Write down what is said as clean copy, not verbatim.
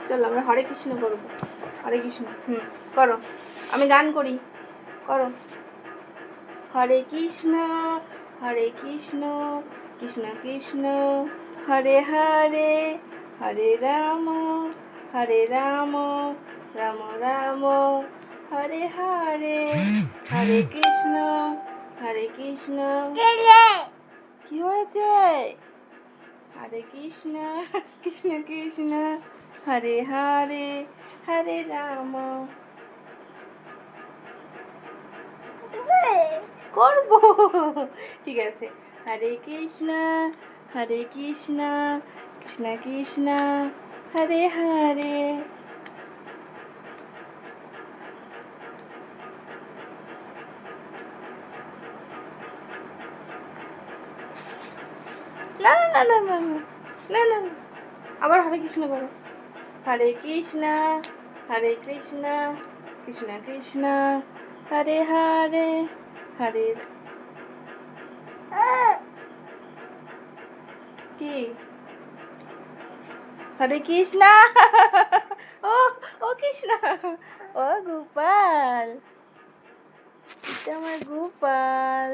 চলো আমরা হরে কৃষ্ণ করবো। হরে কৃষ্ণ, করো। আমি গান করি, করো। হরে কৃষ্ণ কৃষ্ণ কৃষ্ণ হরে হরে, হরে রাম রাম রাম হরে হরে, হরে কৃষ্ণ কি হয়েছে? হরে কৃষ্ণ কৃষ্ণ হরে হরে, হরে রাম। করবো, ঠিক আছে। হরে কৃষ্ণ কৃষ্ণ কৃষ্ণ হরে হরে। না না না না না না না না, আবার হরে কৃষ্ণ করো। হরে কৃষ্ণ কৃষ্ণ কৃষ্ণ হরে হরে, হরে কি? হরে কৃষ্ণ ও ও কৃষ্ণ, ও গোপাল, এটা আমার গোপাল।